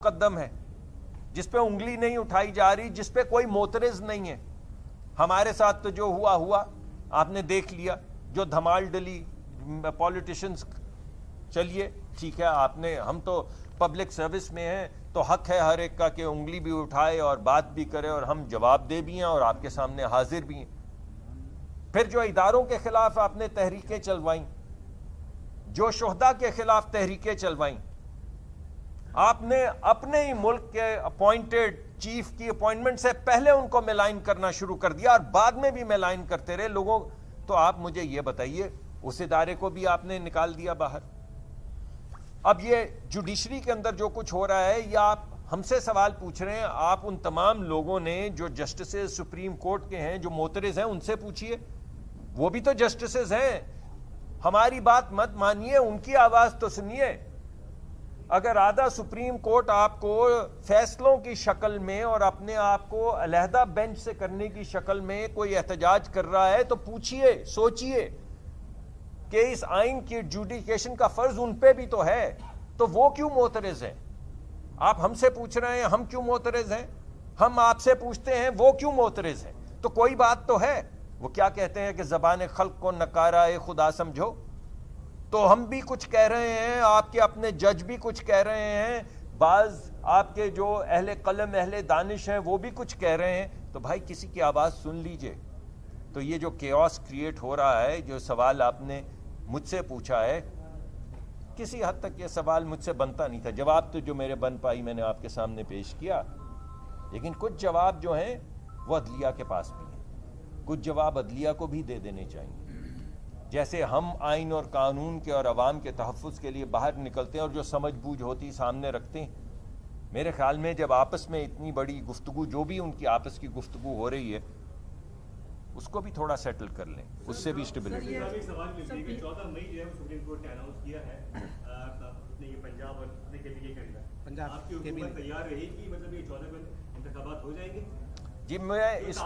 مقدم ہے جس پہ انگلی نہیں اٹھائی جا رہی, جس پہ کوئی معترض نہیں ہے. ہمارے ساتھ تو جو ہوا آپ نے دیکھ لیا, جو دھمال ڈلی پولیٹیشنز. چلیے ٹھیک ہے, آپ نے, ہم تو پبلک سروس میں ہیں تو حق ہے ہر ایک کا کہ انگلی بھی اٹھائے اور بات بھی کرے, اور ہم جواب دے بھی ہیں اور آپ کے سامنے حاضر بھی ہیں. پھر جو اداروں کے خلاف آپ نے تحریکیں چلوائیں, جو شہداء کے خلاف تحریکیں چلوائیں, آپ نے اپنے ہی ملک کے اپوائنٹڈ چیف کی اپوائنٹمنٹ سے پہلے ان کو ملائن کرنا شروع کر دیا, اور بعد میں بھی ملائن کرتے رہے لوگوں. تو آپ مجھے یہ بتائیے, اس ادارے کو بھی آپ نے نکال دیا باہر. اب یہ جوڈیشری کے اندر جو کچھ ہو رہا ہے, یہ آپ ہم سے سوال پوچھ رہے ہیں, آپ ان تمام لوگوں نے جو جسٹسز سپریم کورٹ کے ہیں, جو معترض ہیں, ان سے پوچھئے, وہ بھی تو جسٹسز ہیں. ہماری بات مت مانیے, ان کی آواز تو سنیے. اگر آدھا سپریم کورٹ آپ کو فیصلوں کی شکل میں اور اپنے آپ کو علیحدہ بینچ سے کرنے کی شکل میں کوئی احتجاج کر رہا ہے, تو پوچھئے, سوچئے کہ اس آئین کی ایڈجوڈیکیشن کا فرض ان پہ بھی تو ہے, تو وہ کیوں معترض ہیں؟ آپ ہم سے پوچھ رہے ہیں ہم کیوں معترض ہیں, ہم آپ سے پوچھتے ہیں وہ کیوں معترض ہیں. تو کوئی بات تو ہے. وہ کیا کہتے ہیں کہ زبان خلق کو نکارہ خدا سمجھو. تو ہم بھی کچھ کہہ رہے ہیں, آپ کے اپنے جج بھی کچھ کہہ رہے ہیں, بعض آپ کے جو اہل قلم اہل دانش ہیں وہ بھی کچھ کہہ رہے ہیں. تو بھائی کسی کی آواز سن لیجئے. تو یہ جو کیوس کریٹ ہو رہا ہے, جو سوال آپ نے مجھ سے پوچھا ہے, کسی حد تک یہ سوال مجھ سے بنتا نہیں تھا. جواب تو جو میرے بن پائی میں نے آپ کے سامنے پیش کیا, لیکن کچھ جواب جو ہیں وہ عدلیہ کے پاس بھی ہیں, کچھ جواب عدلیہ کو بھی دے دینے چاہیے. جیسے ہم آئین اور قانون کے اور عوام کے تحفظ کے لیے باہر نکلتے ہیں اور جو سمجھ بوجھ ہوتی سامنے رکھتے ہیں, میرے خیال میں جب آپس میں اتنی بڑی گفتگو, جو بھی ان کی آپس کی گفتگو ہو رہی ہے, اس کو بھی تھوڑا سیٹل کر لیں, اس سے بھی اسٹیبلٹی. ایک سوال یہ کہ 14 مئی جو ہے سپریم کورٹ نے اناؤنس کیا ہے اپنے یہ پنجاب اور اپنے کے کے اندر, آپ کی حکومت تیار رہی کہ مطلب یہ 14 میں انتخابات ہو جائیں گے؟ جی میں اس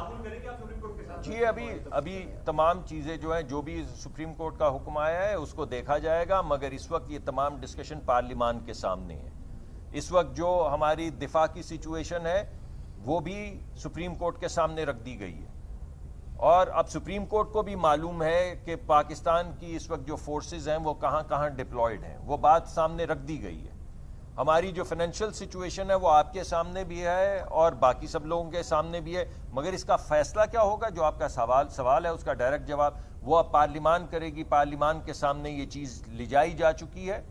جی ابھی تمام چیزیں جو ہیں, جو بھی سپریم کورٹ کا حکم آیا ہے اس کو دیکھا جائے گا, مگر اس وقت یہ تمام ڈسکشن پارلیمان کے سامنے ہے. اس وقت جو ہماری دفاع کی سچویشن ہے وہ بھی سپریم کورٹ کے سامنے رکھ دی گئی ہے, اور اب سپریم کورٹ کو بھی معلوم ہے کہ پاکستان کی اس وقت جو فورسز ہیں وہ کہاں کہاں ڈپلائیڈ ہیں, وہ بات سامنے رکھ دی گئی ہے. ہماری جو فائنینشیل سچویشن ہے وہ آپ کے سامنے بھی ہے اور باقی سب لوگوں کے سامنے بھی ہے, مگر اس کا فیصلہ کیا ہوگا, جو آپ کا سوال ہے اس کا ڈائریکٹ جواب وہ اب پارلیمان کرے گی. پارلیمان کے سامنے یہ چیز لے جائی جا چکی ہے,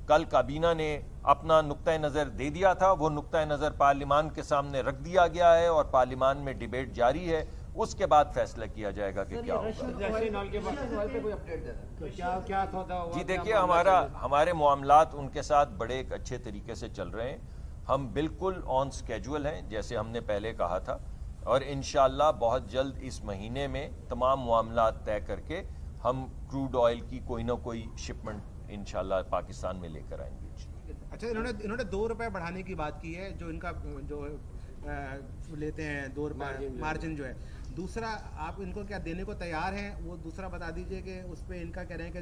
کل کابینہ نے اپنا نقطہ نظر دے دیا تھا, وہ نقطہ نظر پارلیمان کے سامنے رکھ دیا گیا ہے اور پارلیمان میں ڈیبیٹ جاری ہے. اس کے بعد فیصلہ کیا جائے گا کہ کیا ہوگا. جی دیکھیے, ہمارے معاملات ان کے ساتھ بڑے ایک اچھے طریقے سے چل رہے ہیں. ہم بالکل آن سکیجول ہیں جیسے ہم نے پہلے کہا تھا, اور انشاءاللہ بہت جلد اس مہینے میں تمام معاملات طے کر کے ہم کروڈ آئل کی کوئی نہ کوئی شپمنٹ انشاءاللہ پاکستان میں لے کر آئیں گے. اچھا, انہوں نے 2 روپے بڑھانے کی بات کی ہے, جو ان کا جو لیتے ہیں 2 روپے مارجن جو ہے. دوسرا, آپ ان کو کیا دینے کو تیار ہیں, وہ دوسرا بتا دیجئے کہ اس پہ ان کا کہہ رہے ہیں کہ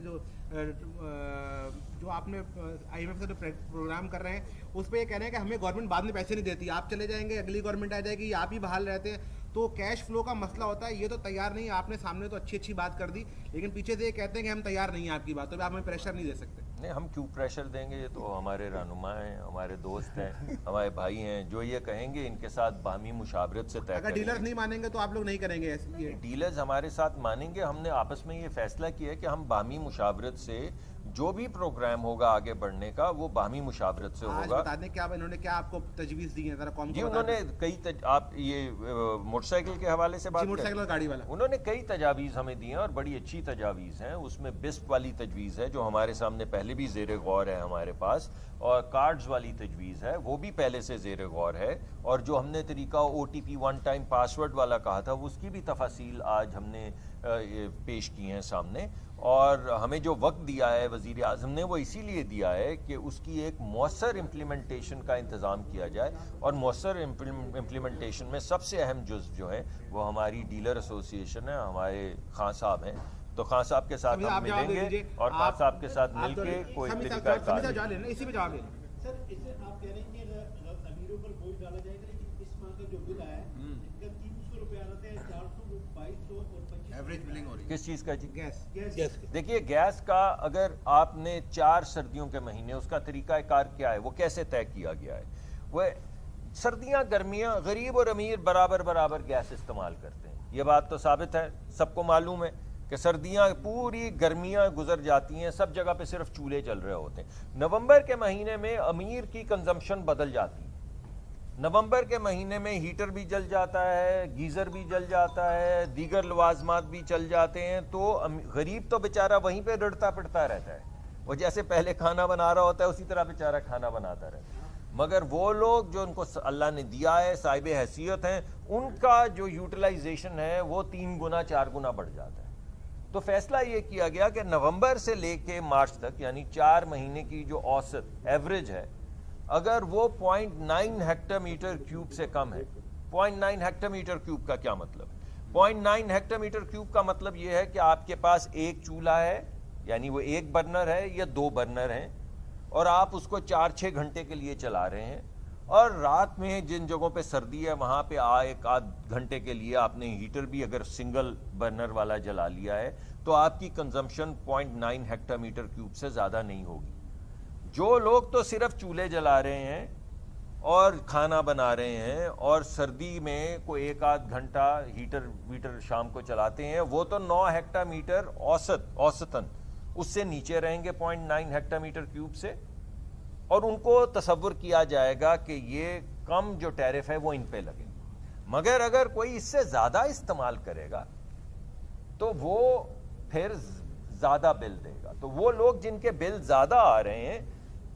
جو آپ نے آئی ایم ایف سے جو پروگرام کر رہے ہیں اس پہ یہ کہہ رہے ہیں کہ ہمیں گورنمنٹ بعد میں پیسے نہیں دیتی, آپ چلے جائیں گے, اگلی گورنمنٹ آ جائے گی, آپ ہی بحال رہتے ہیں, تو کیش فلو کا مسئلہ ہوتا ہے. یہ تو تیار نہیں, آپ نے سامنے تو اچھی بات کر دی, لیکن پیچھے سے یہ کہتے ہیں کہ ہم تیار نہیں ہیں آپ کی باتوں پہ, آپ ہمیں پریشر نہیں دے سکتے. نہیں, ہم کیوں پریشر دیں گے, یہ تو ہمارے رہنما ہیں, ہمارے دوست ہیں, ہمارے بھائی ہیں, جو یہ کہیں گے ان کے ساتھ باہمی مشاورت سے طے کریں گے. اگر ڈیلرز نہیں مانیں گے تو آپ لوگ نہیں کریں گے ایسے؟ ڈیلرز ہمارے ساتھ مانیں گے. ہم نے آپس میں یہ فیصلہ کیا ہے کہ ہم باہمی مشاورت سے جو بھی پروگرام ہوگا آگے بڑھنے کا وہ باہمی مشاورت سے ہوگا. بتا دیں کہ انہوں نے کیا آپ کو تجویز دی ہے, ذرا قوم کو. جی انہوں نے کئی آپ یہ موٹر سائیکل کے حوالے سے بات موٹر سائیکل اور گاڑی والا, انہوں نے کئی تجاویز ہمیں دی ہیں اور بڑی اچھی تجاویز ہیں. اس میں بسپ والی تجویز ہے جو ہمارے سامنے پہلے بھی زیر غور ہے ہمارے پاس, اور کارڈز والی تجویز ہے وہ بھی پہلے سے زیر غور ہے, اور جو ہم نے طریقہ O T P 1 time password والا کہا تھا اس کی بھی تفاصیل آج ہم نے پیش کی ہیں سامنے. اور ہمیں جو وقت دیا ہے وزیر اعظم نے وہ اسی لیے دیا ہے کہ اس کی ایک مؤثر امپلیمنٹیشن کا انتظام کیا جائے, اور مؤثر امپلیمنٹیشن میں سب سے اہم جز جو ہے وہ ہماری ڈیلر ایسوسی ایشن ہے, ہمارے خان صاحب ہیں. تو خان صاحب کے ساتھ ہم ملیں گے اور خان صاحب کے ساتھ مل کے کوئی طریقہ کار. اسی پہ جواب لیں. سر, اس سے آپ کہہ رہے ہیں کہ हो ही डाला जाएगा, लेकिन इस माह का जो बिल आया है इनका 300 रुपए आ रहा था, 400, 2200 और 2500 एवरेज बिलिंग हो रही है किस चीज का जी? गैस देखिए गैस का अगर आपने 4 सर्दियों के महीने, उसका तरीकाकार क्या है, वो कैसे तय किया गया है? वो सर्दियां गर्मियां गरीब और अमीर बराबर बराबर गैस इस्तेमाल करते हैं। ये बात तो साबित है, सबको मालूम है कि सर्दियां पूरी गर्मियां गुजर जाती हैं, सब जगह पे सिर्फ चूल्हे चल रहे होते हैं। नवंबर के महीने में अमीर की कंजम्पशन बदल जाती है। नवंबर के महीने में हीटर भी जल जाता है, गीज़र भी जल जाता है, दीगर लवाजमात भी चल जाते हैं, तो गरीब तो बेचारा वहीं पे रड़ता पिटता रहता है। वो जैसे पहले खाना बना रहा होता है उसी तरह बेचारा खाना बनाता रहता है। मगर वो लोग जो उनको अल्लाह ने दिया है, साहिब हैसियत हैं, उनका जो यूटिलाइजेशन है वो 3 गुना 4 गुना बढ़ जाता है। तो फैसला ये किया गया कि नवंबर से लेके मार्च तक, यानी 4 महीने की जो औसत एवरेज है, अगर वो 0.9 हेक्टोमीटर क्यूब से कम है। 0.9 हेक्टोमीटर क्यूब का क्या मतलब? 0.9 हेक्टोमीटर क्यूब का मतलब ये है कि आपके पास एक चूल्हा है, यानी वो एक बर्नर है या 2 बर्नर हैं, और आप उसको 4-6 घंटे के लिए चला रहे हैं, और रात में जिन जगहों पे सर्दी है वहाँ पे एक आध घंटे के लिए आपने हीटर भी अगर सिंगल बर्नर वाला जला लिया है, तो आपकी कंजम्पशन 0.9 हेक्टोमीटर क्यूब से ज़्यादा नहीं होगी। जो लोग तो सिर्फ चूल्हे जला रहे हैं और खाना बना रहे हैं और सर्दी में कोई एक आध घंटा हीटर शाम को चलाते हैं, वो तो 9 हेक्टोमीटर औसतन उससे नीचे रहेंगे 0.9 हेक्टोमीटर क्यूब से, और उनको तसव्वुर किया जाएगा कि ये कम जो टैरिफ है वो इन पे लगे। मगर अगर कोई इससे ज़्यादा इस्तेमाल करेगा तो वो फिर ज़्यादा बिल देगा। तो वो लोग जिनके बिल ज़्यादा आ रहे हैं,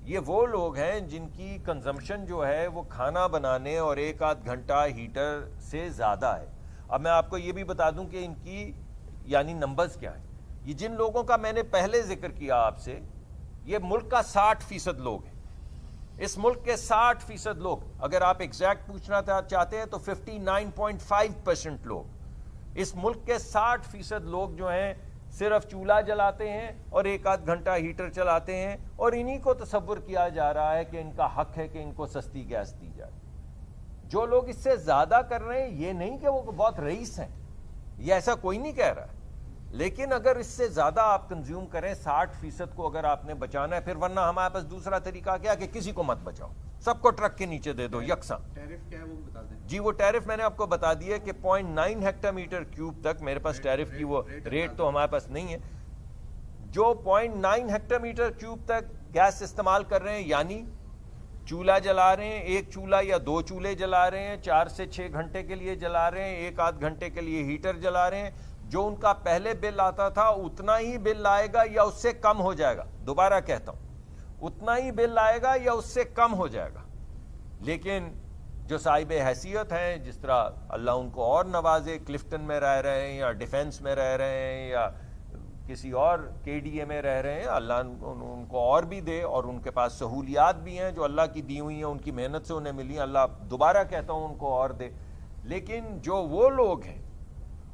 ये वो लोग हैं जिनकी कंजम्पशन जो है वो खाना बनाने और एक आध घंटा हीटर से ज़्यादा है। अब मैं आपको ये भी बता दूं कि इनकी यानी नंबर्स क्या हैं। ये जिन लोगों का मैंने पहले जिक्र किया आपसे, ये मुल्क का 60% लोग हैं। इस मुल्क के 60% लोग, अगर आप एग्जैक्ट पूछना चाहते हैं तो 59.5% लोग, इस मुल्क के 60% लोग जो हैं सिर्फ चूल्हा जलाते हैं और एक आध घंटा हीटर चलाते हैं, और इन्हीं को तसव्वुर किया जा रहा है कि इनका हक है कि इनको सस्ती गैस दी जाए। जो लोग इससे ज्यादा कर रहे हैं, ये नहीं कि वो बहुत रईस हैं, ये ऐसा कोई नहीं कह रहा है, लेकिन अगर इससे ज्यादा आप कंज्यूम करें 60% को अगर आपने बचाना है, फिर वरना हमारे पास दूसरा तरीका क्या कि किसी को मत बचाओ, सबको ट्रक के नीचे दे दो यकसा। टैरिफ क्या है वो बता दें जी, वो टैरिफ मैंने आपको बता दिया कि 0.9 हेक्टोमीटर क्यूब तक मेरे पास टैरिफ की वो रेट तो हमारे पास नहीं है। जो 0.9 हेक्टोमीटर क्यूब तक गैस इस्तेमाल कर रहे हैं, यानी चूल्हा जला रहे हैं, एक चूल्हा या 2 चूल्हे जला रहे हैं, 4 से 6 घंटे के लिए जला रहे हैं, एक आध घंटे के लिए हीटर जला रहे हैं, जो उनका पहले बिल आता था उतना ही बिल आएगा या उससे कम हो जाएगा। दोबारा कहता हूं, उतना ही बिल आएगा या उससे कम हो जाएगा। लेकिन जो साहिब हैसियत हैं, जिस तरह अल्लाह उनको और नवाजे, क्लिफ्टन में रह रहे हैं या डिफेंस में रह रहे हैं या किसी और KDA में रह रहे हैं, अल्लाह उनको और भी दे, और उनके पास सहूलियात भी हैं जो अल्लाह की दी हुई हैं, उनकी मेहनत से उन्हें मिली, अल्लाह दोबारा कहता हूं उनको और दे। लेकिन जो वो लोग हैं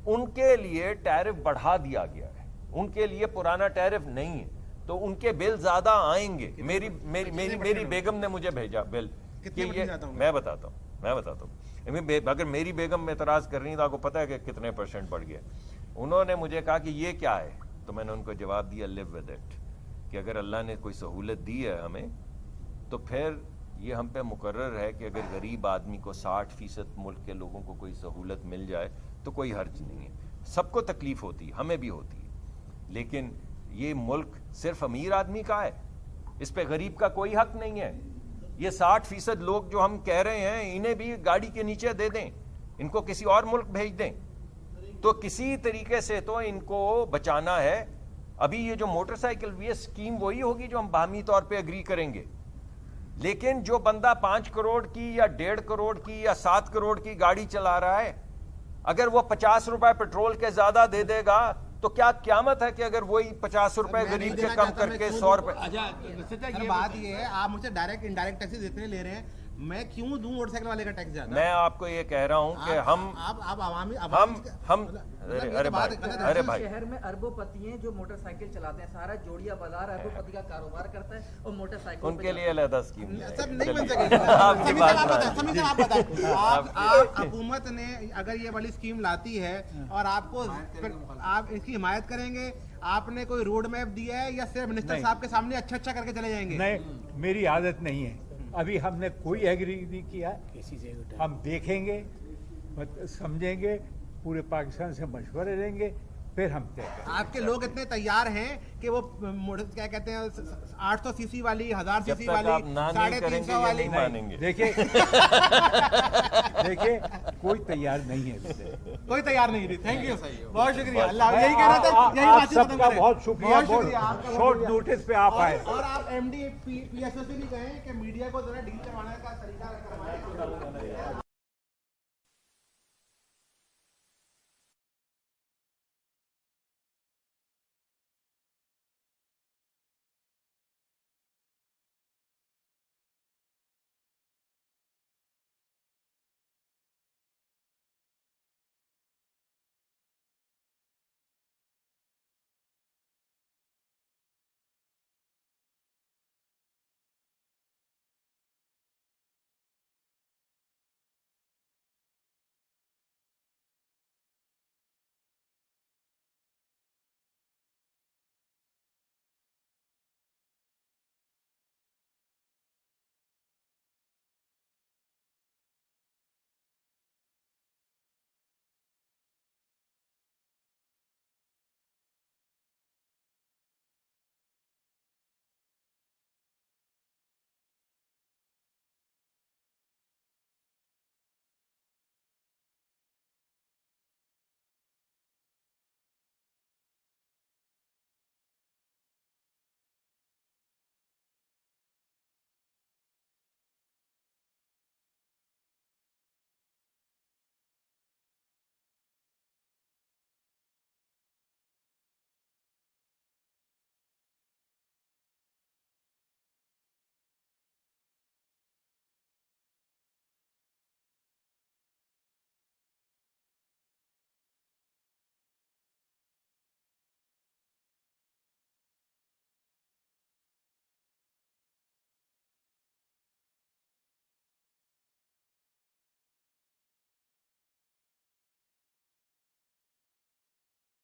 उनके लिए टैरिफ बढ़ा दिया गया है, उनके लिए पुराना टैरिफ नहीं है, तो उनके बिल ज्यादा आएंगे। मेरी बेगम ने मुझे भेजा बिल कि ये मैं बताता हूँ, अगर मेरी बेगम एतराज कर रही है तो आपको पता है कि कितने % बढ़ गया। उन्होंने मुझे कहा कि ये क्या है, तो मैंने उनको जवाब दिया लिव विद इट, कि अगर अल्लाह ने कोई सहूलत दी है हमें, तो फिर ये हम पे मुकर्रर है कि अगर गरीब आदमी को 60% मुल्क के लोगों को कोई सहूलत मिल जाए तो कोई हर्ज नहीं है। सबको तकलीफ होती है, हमें भी होती है, लेकिन ये मुल्क सिर्फ अमीर आदमी का है, इस पे गरीब का कोई हक नहीं है। ये 60% लोग जो हम कह रहे हैं, इन्हें भी गाड़ी के नीचे दे दें, इनको किसी और मुल्क भेज दें, तो किसी तरीके से तो इनको बचाना है। अभी ये जो मोटरसाइकिल, ये स्कीम वही होगी जो हम बाहमी तौर पे एग्री करेंगे, लेकिन जो बंदा 5 करोड़ की या 1.5 करोड़ की या 7 करोड़ की गाड़ी चला रहा है, अगर वो 50 रुपए पेट्रोल के ज्यादा दे देगा तो क्या क्यामत है कि अगर वही 50 रुपए गरीब के कम करके 100 रुपए। बात ये है, आप मुझसे डायरेक्ट इनडायरेक्ट टैक्सेस इतने ले रहे हैं, मैं क्यों दूं मोटरसाइकिल वाले का टैक्स ज्यादा? मैं आपको ये कह रहा हूँ कि आप अवामी हम अरे भाई शहर में अरबोपति हैं जो मोटरसाइकिल चलाते हैं, सारा जोड़िया बाजार अरबोपति का कारोबार करता है और मोटरसाइकिल उनके लिए अलग स्कीम सब नहीं बन सकेगा। आपकी बात आप बताएं, आप हुकूमत ने अगर ये वाली स्कीम लाती है और आपको आप इसकी हिमायत करेंगे, आपने कोई रोड मैप दिया है या सिर्फ मिनिस्टर साहब के सामने अच्छा करके चले जाएंगे? नहीं, मेरी आदत नहीं है, अभी हमने कोई एग्री नहीं किया, हम देखेंगे, समझेंगे, पूरे पाकिस्तान से मशवरे लेंगे, फिर हम तय करेंगे। आपके लोग इतने तैयार हैं कि वो क्या कहते हैं 800 सीसी वाली, 1000 जब सीसी तक वाली, आप ना नहीं करेंगे 350 ये वाली नहीं मानेंगे। देखिए देखिए कोई तैयार नहीं है इससे। कोई तैयार नहीं थी। थैंक यू, बहुत शुक्रिया। अल्लाह, यही कहना था, यही आप बातचीत खत्म सबका करें। बहुत शुक्रिया, बहुत शुक्रिया, आपका बहुत शॉर्ट शुक्रिया। नोटिस पे आप आए। और आप एमडी पीएसओ से भी कहें कि मीडिया को जरा डील करवाने का तरीका